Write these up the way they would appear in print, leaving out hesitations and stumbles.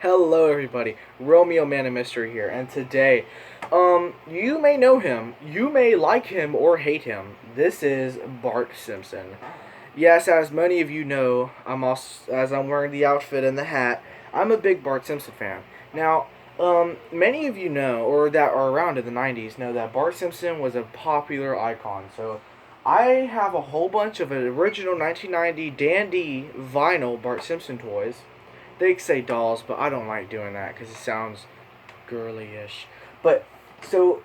Hello everybody, Romeo Man of Mystery here, and today, you may know him, you may like him or hate him. This is Bart Simpson. Yes, as many of you know, as I'm wearing the outfit and the hat, I'm a big Bart Simpson fan. Now, many of you know, or that are around in the 90s, know that Bart Simpson was a popular icon. So, I have a whole bunch of original 1990 Dan Dee vinyl Bart Simpson toys. They say dolls, but I don't like doing that because it sounds girly-ish. But so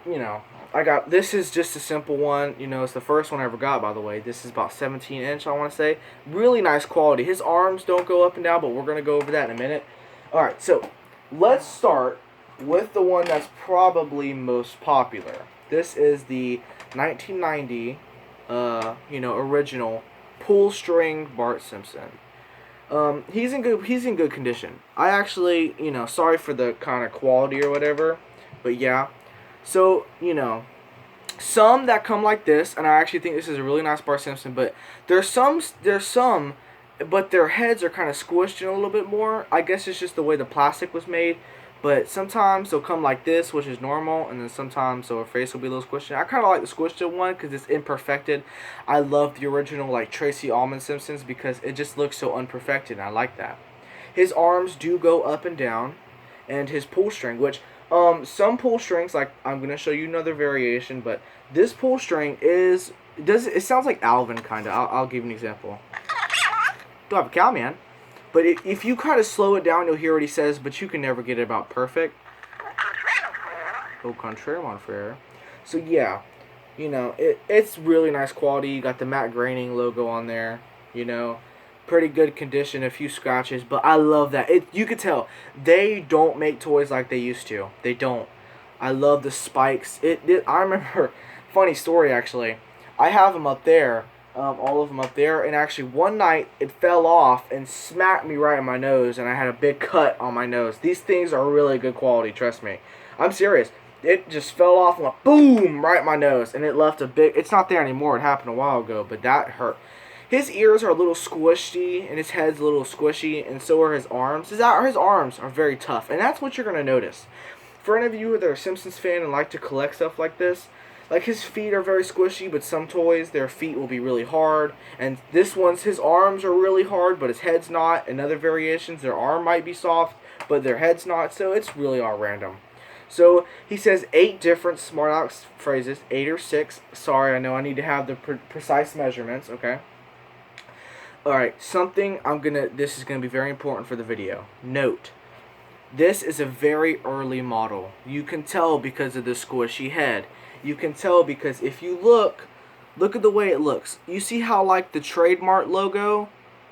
I got this is just a simple one. It's the first one I ever got, by the way. This is about 17 inch, I want to say. Really nice quality. His arms don't go up and down, but we're gonna go over that in a minute. All right, so let's start with the one that's probably most popular. This is the 1990, original pull string Bart Simpson. He's in good condition. I actually, sorry for the kind of quality or whatever, but yeah. So, some that come like this, and I actually think this is a really nice Bart Simpson, but there's some, but their heads are kind of squished in a little bit more. I guess it's just the way the plastic was made. But sometimes they'll come like this, which is normal, and then sometimes their face will be a little squished. I kind of like the squished one because it's imperfected. I love the original, like Tracy Ullman Simpsons, because it just looks so unperfected, and I like that. His arms do go up and down, and his pull string, which some pull strings, like I'm gonna show you another variation, but this pull string it sounds like Alvin kind of. I'll give you an example. Don't have a cow, man. But if you kind of slow it down, you'll hear what he says, but you can never get it about perfect. Au contraire, mon frere. So yeah, it's really nice quality. You got the matte graining logo on there. Pretty good condition, a few scratches, but I love that. You could tell they don't make toys like they used to. They don't. I love the spikes. I remember, funny story actually. I have them up there, all of them up there, and actually one night it fell off and smacked me right in my nose, and I had a big cut on my nose. These things are really good quality, trust me. I'm serious. It just fell off and went boom right in my nose, and it left a big. It's not there anymore. It happened a while ago, but that hurt. His ears are a little squishy, and his head's a little squishy, and so are his arms. His arms are very tough, and that's what you're going to notice. For any of you that are a Simpsons fan and like to collect stuff like this, like his feet are very squishy, but some toys, their feet will be really hard. And this one's, his arms are really hard, but his head's not. In other variations, their arm might be soft, but their head's not, so it's really all random. So he says 8 different smart alex phrases, 8 or 6. Sorry, I know I need to have the precise measurements, okay? Alright, this is gonna be very important for the video. Note, this is a very early model. You can tell because of the squishy head. You can tell because if you look at the way it looks. You see how like the trademark logo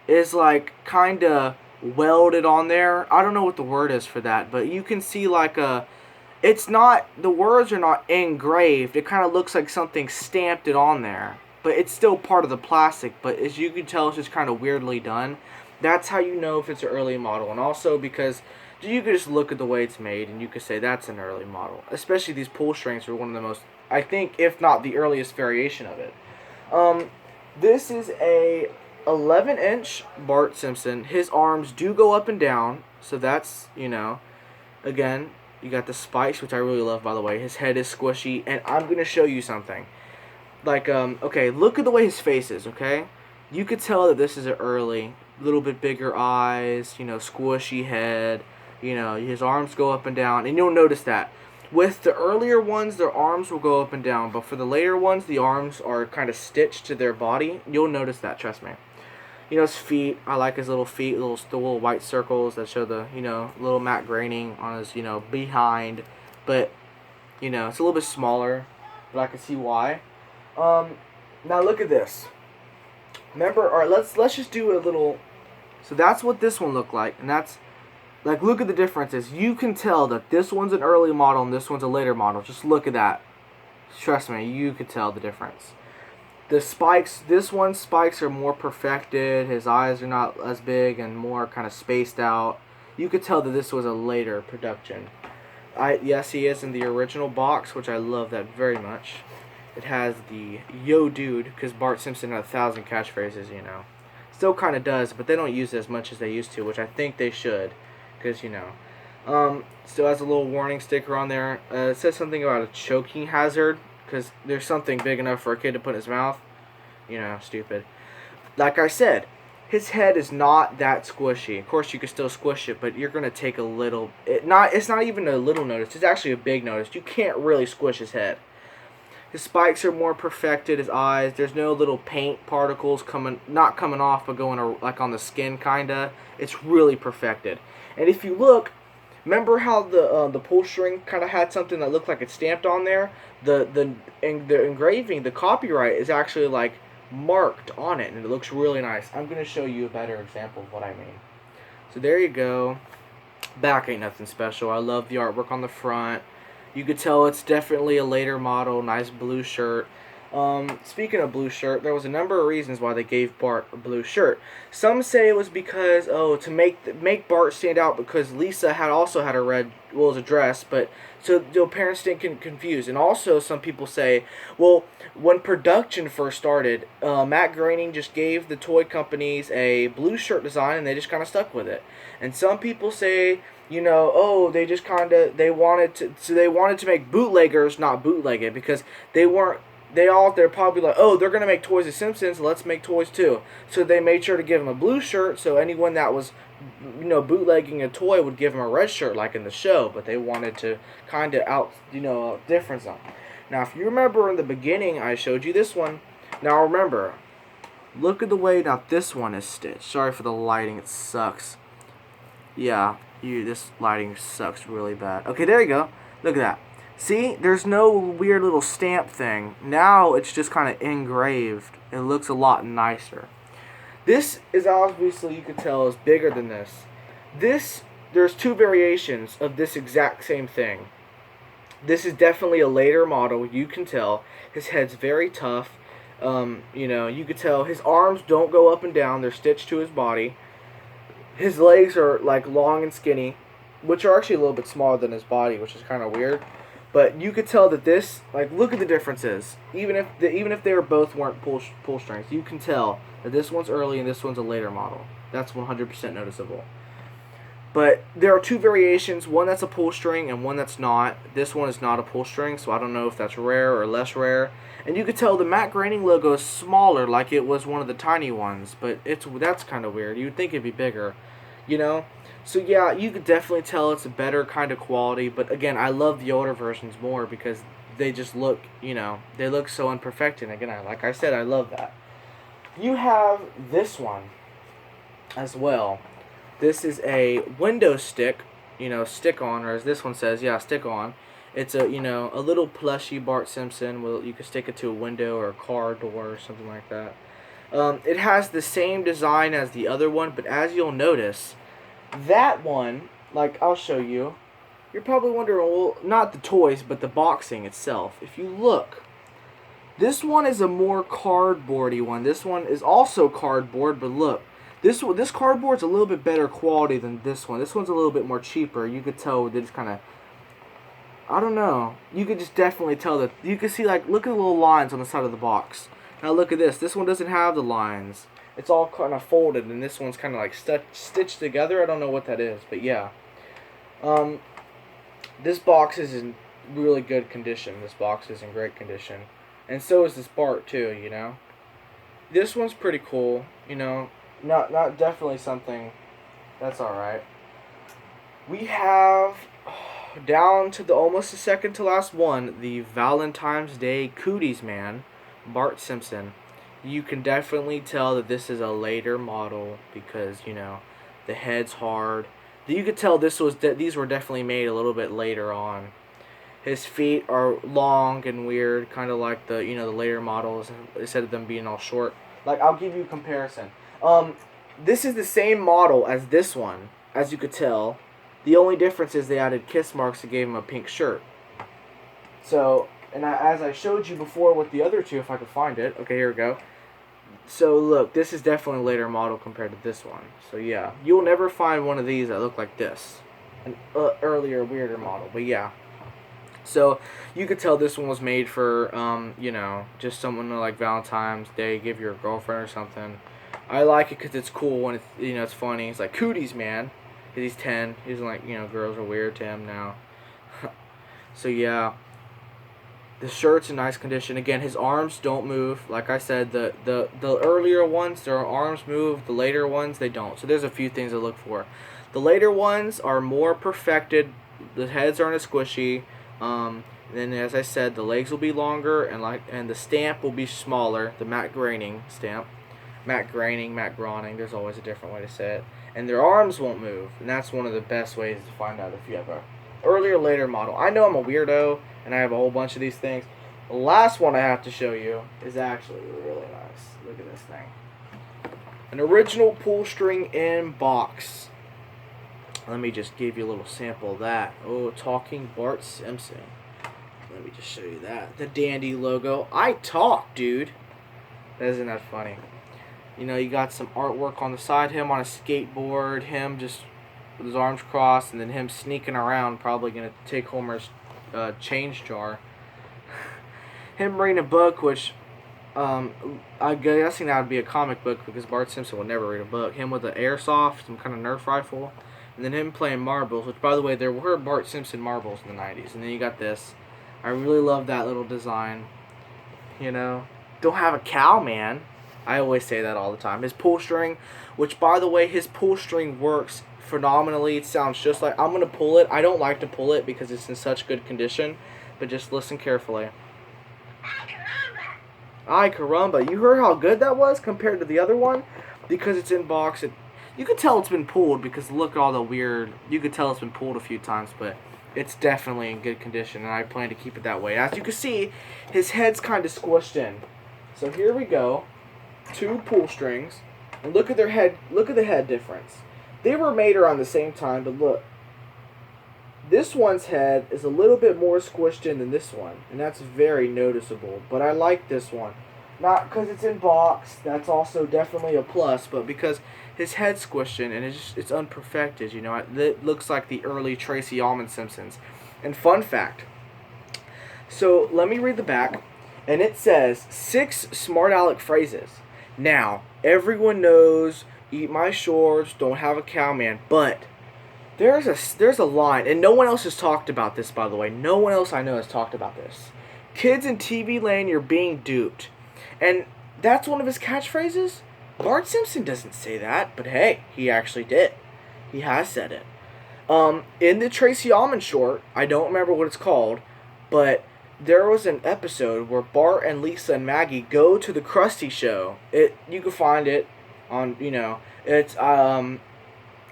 is like kinda welded on there? I don't know what the word is for that, but you can see like the words are not engraved. It kind of looks like something stamped it on there. But it's still part of the plastic, but as you can tell, it's just kind of weirdly done. That's how you know if it's an early model. And also because you can just look at the way it's made and you can say that's an early model. Especially these pull strings are one of the most, I think, if not the earliest variation of it. This is a 11-inch Bart Simpson. His arms do go up and down, so that's, again, you got the spikes, which I really love, by the way. His head is squishy, and I'm going to show you something. Like, okay, look at the way his face is, okay? You could tell that this is an early, little bit bigger eyes, squishy head, his arms go up and down, and you'll notice that. With the earlier ones, their arms will go up and down, but for the later ones, the arms are kind of stitched to their body. You'll notice that, trust me. His feet, I like his little feet, the little white circles that show the, little matte graining on his, behind, but, it's a little bit smaller, but I can see why. Now look at this. Remember, alright, let's just do a little, so that's what this one looked like, and that's, like, look at the differences. You can tell that this one's an early model and this one's a later model. Just look at that. Trust me, you could tell the difference. The spikes, this one's spikes are more perfected, his eyes are not as big and more kind of spaced out. You could tell that this was a later production. Yes, he is in the original box, which I love that very much. It has the yo dude, because Bart Simpson had 1,000 catchphrases, Still kind of does, but they don't use it as much as they used to, which I think they should. because, still has a little warning sticker on there. It says something about a choking hazard, because there's something big enough for a kid to put in his mouth. Stupid. Like I said, his head is not that squishy. Of course, you can still squish it, but you're gonna take a little. It's not even a little notice. It's actually a big notice. You can't really squish his head. His spikes are more perfected. His eyes. There's no little paint particles not coming off, but going like on the skin, kinda. It's really perfected. And if you look, remember how the pull string kind of had something that looked like it's stamped on there? The engraving, the copyright is actually like marked on it, and it looks really nice. I'm going to show you a better example of what I mean. So there you go. Back ain't nothing special. I love the artwork on the front. You could tell it's definitely a later model. Nice blue shirt. Speaking of blue shirt, there was a number of reasons why they gave Bart a blue shirt. Some say it was because, to make Bart stand out, because Lisa also had a red, it was a dress, but so the parents didn't get confused. And also some people say, well, when production first started, Matt Groening just gave the toy companies a blue shirt design, and they just kind of stuck with it. And some people say, they just they wanted to make bootleggers not bootleg it, because they're probably like, they're going to make toys of Simpsons, let's make toys too. So they made sure to give him a blue shirt, so anyone that was, bootlegging a toy would give him a red shirt like in the show, but they wanted to kind of difference them. Now, if you remember in the beginning, I showed you this one. Now remember, look at the way this one is stitched. Sorry for the lighting, it sucks. Yeah, this lighting sucks really bad. Okay, there you go. Look at that. See, there's no weird little stamp thing. Now it's just kind of engraved. It looks a lot nicer. This is obviously, you can tell, is bigger than this. There's two variations of this exact same thing. This is definitely a later model. You can tell his head's very tough. You could tell his arms don't go up and down. They're stitched to his body. His legs are like long and skinny, which are actually a little bit smaller than his body, which is kind of weird. But you could tell that this, look at the differences. Even if they weren't pull strings, you can tell that this one's early and this one's a later model. That's 100% noticeable. But there are two variations, one that's a pull string and one that's not. This one is not a pull string, so I don't know if that's rare or less rare. And you could tell the Matt Groening logo is smaller, like it was one of the tiny ones, but that's kind of weird. You'd think it'd be bigger, So yeah, you could definitely tell it's a better kind of quality, but again, I love the older versions more because they just look, they look so unperfected. And again, like I said, I love that. You have this one as well. This is a window stick, stick on, or as this one says, stick on. It's a little plushy Bart Simpson. Well, you can stick it to a window or a car door or something like that. It has the same design as the other one, but as you'll notice, that one, I'll show you. You're probably wondering, well, not the toys, but the boxing itself. If you look, this one is a more cardboardy one. This one is also cardboard, but look. This cardboard's a little bit better quality than this one. This one's a little bit more cheaper. You could tell they just kind of, I don't know. You could just definitely tell that. You can see, look at the little lines on the side of the box. Now look at this. This one doesn't have the lines. It's all kind of folded, and this one's kind of stitched together. I don't know what that is, but yeah. This box is in really good condition. This box is in great condition. And so is this Bart, too, This one's pretty cool, Not definitely something that's alright. We have, down to almost the second to last one, the Valentine's Day Cooties Man, Bart Simpson. You can definitely tell that this is a later model because, the head's hard. You could tell these were definitely made a little bit later on. His feet are long and weird, kind of like the later models, instead of them being all short. I'll give you a comparison. This is the same model as this one, as you could tell. The only difference is they added kiss marks and gave him a pink shirt. So, as I showed you before with the other two, if I could find it. Okay, here we go. So look, this is definitely a later model compared to this one. So yeah, you'll never find one of these that look like this. An earlier, weirder model, but yeah. So you could tell this one was made for, just someone like Valentine's Day, give your girlfriend or something. I like it because it's cool and it's funny. It's like Cooties Man, Because he's 10. He's like, girls are weird to him now. So, yeah. The shirt's in nice condition. Again, his arms don't move. Like I said, the earlier ones, their arms move. The later ones, they don't. So there's a few things to look for. The later ones are more perfected. The heads aren't as squishy. Then, as I said, the legs will be longer, and the stamp will be smaller. The matte graining stamp. Matte graining. There's always a different way to say it. And their arms won't move. And that's one of the best ways to find out if you have a early or later model. I know I'm a weirdo, and I have a whole bunch of these things. The last one I have to show you is actually really nice. Look at this thing. An original pull string in box. Let me just give you a little sample of that. Oh, talking Bart Simpson. Let me just show you that. The Dan Dee logo. I talk, dude. Isn't that funny? You got some artwork on the side. Him on a skateboard. Him just with his arms crossed, and then him sneaking around, probably going to take Homer's change jar. Him reading a book, which I'm guessing that would be a comic book because Bart Simpson would never read a book. Him with an airsoft, some kind of Nerf rifle, and then him playing marbles, which, by the way, there were Bart Simpson marbles in the 90s. And then you got this. I really love that little design. Don't have a cow, man. I always say that all the time. His pull string, which, by the way, his pull string works phenomenally. It sounds just like... I'm going to pull it. I don't like to pull it because it's in such good condition, but just listen carefully. Ay caramba. You heard how good that was compared to the other one? Because it's in box. You could tell it's been pulled because look at all the weird... You could tell it's been pulled a few times, but it's definitely in good condition, and I plan to keep it that way. As you can see, his head's kind of squished in. So here we go. 2 pull strings, and look at their head. Look at the head difference. They were made around the same time, but look, this one's head is a little bit more squished in than this one, and that's very noticeable. But I like this one, not because it's in box. That's also definitely a plus, but because his head's squished in and it's unperfected. It looks like the early Tracy Ullman Simpsons. And fun fact. So let me read the back, and it says 6 smart aleck phrases. Now, everyone knows, eat my shorts, don't have a cow, man, but there's a line, and no one else has talked about this, by the way. No one else I know has talked about this. Kids in TV land, you're being duped. And that's one of his catchphrases? Bart Simpson doesn't say that, but hey, he actually did. He has said it. In the Tracy Ullman short, I don't remember what it's called, but there was an episode where Bart and Lisa and Maggie go to the Krusty show. You can find it on, it's, I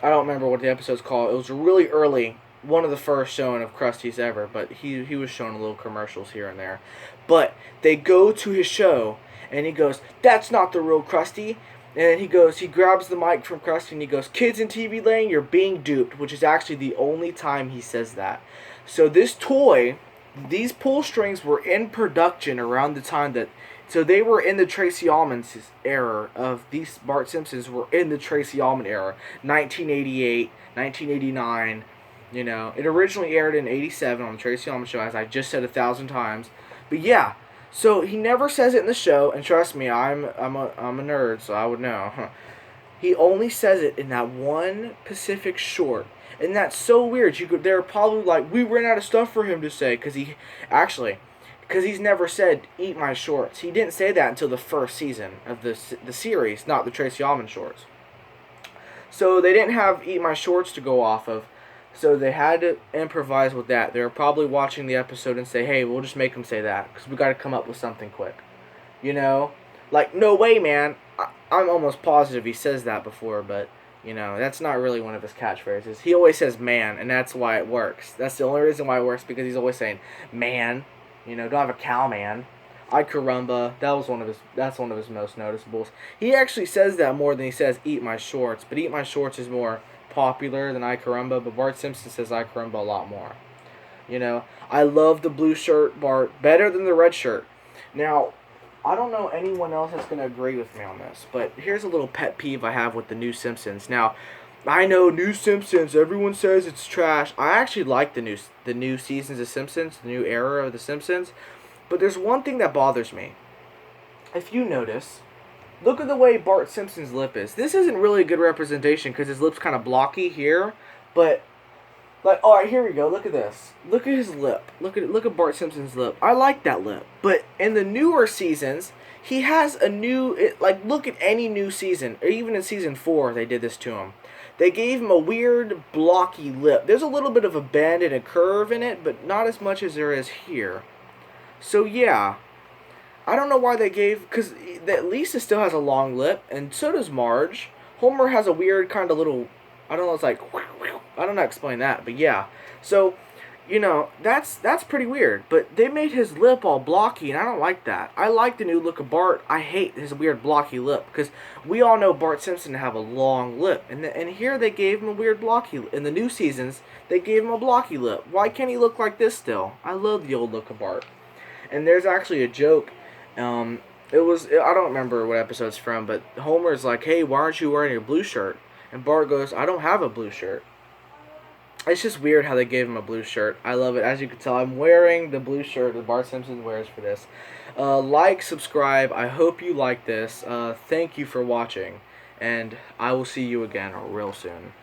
don't remember what the episode's called. It was really early, one of the first showing of Krusty's ever, but he was showing little commercials here and there. But they go to his show, and he goes, "That's not the real Krusty." And he grabs the mic from Krusty, and he goes, "Kids in TV land, you're being duped," which is actually the only time he says that. So this toy... These pull strings were in production around the time that... So they were in the Tracy Ullman era of... These Bart Simpsons were in the Tracy Ullman era. 1988, 1989. It originally aired in 87 on the Tracy Ullman show, as I just said 1,000 times. But yeah, so he never says it in the show, and trust me, I'm a nerd, so I would know. He only says it in that one Pacific short. And that's so weird. They're probably like, we ran out of stuff for him to say. Because he's never said, eat my shorts. He didn't say that until the first season of the series, not the Tracy Ullman shorts. So they didn't have eat my shorts to go off of. So they had to improvise with that. They were probably watching the episode and say, hey, we'll just make him say that. Because we got to come up with something quick. Like, no way, man. I'm almost positive he says that before, but... that's not really one of his catchphrases. He always says man, and that's why it works. That's the only reason why it works, because he's always saying, man, don't have a cow, man. Ay caramba, that's one of his most noticeables. He actually says that more than he says eat my shorts, but eat my shorts is more popular than ay caramba, but Bart Simpson says ay caramba a lot more. I love the blue shirt, Bart, better than the red shirt. Now, I don't know anyone else that's going to agree with me on this, but here's a little pet peeve I have with the new Simpsons. Now, I know new Simpsons, everyone says it's trash. I actually like the new seasons of Simpsons, the new era of the Simpsons, but there's one thing that bothers me. If you notice, look at the way Bart Simpson's lip is. This isn't really a good representation because his lip's kind of blocky here, But like, all right, here we go. Look at this. Look at his lip. Look at Bart Simpson's lip. I like that lip. But in the newer seasons, he has a new like. Look at any new season, or even in season 4, they did this to him. They gave him a weird blocky lip. There's a little bit of a bend and a curve in it, but not as much as there is here. So yeah, I don't know why they gave, because Lisa still has a long lip, and so does Marge. Homer has a weird kind of little, I don't know, it's like, I don't know how to explain that, but yeah. So, that's pretty weird. But they made his lip all blocky, and I don't like that. I like the new look of Bart. I hate his weird blocky lip, because we all know Bart Simpson to have a long lip. And here they gave him a weird blocky lip. In the new seasons, they gave him a blocky lip. Why can't he look like this still? I love the old look of Bart. And there's actually a joke. I don't remember what episode it's from, but Homer's like, "Hey, why aren't you wearing your blue shirt?" And Bart goes, "I don't have a blue shirt." It's just weird how they gave him a blue shirt. I love it. As you can tell, I'm wearing the blue shirt that Bart Simpson wears for this. Like, subscribe. I hope you like this. Thank you for watching, and I will see you again real soon.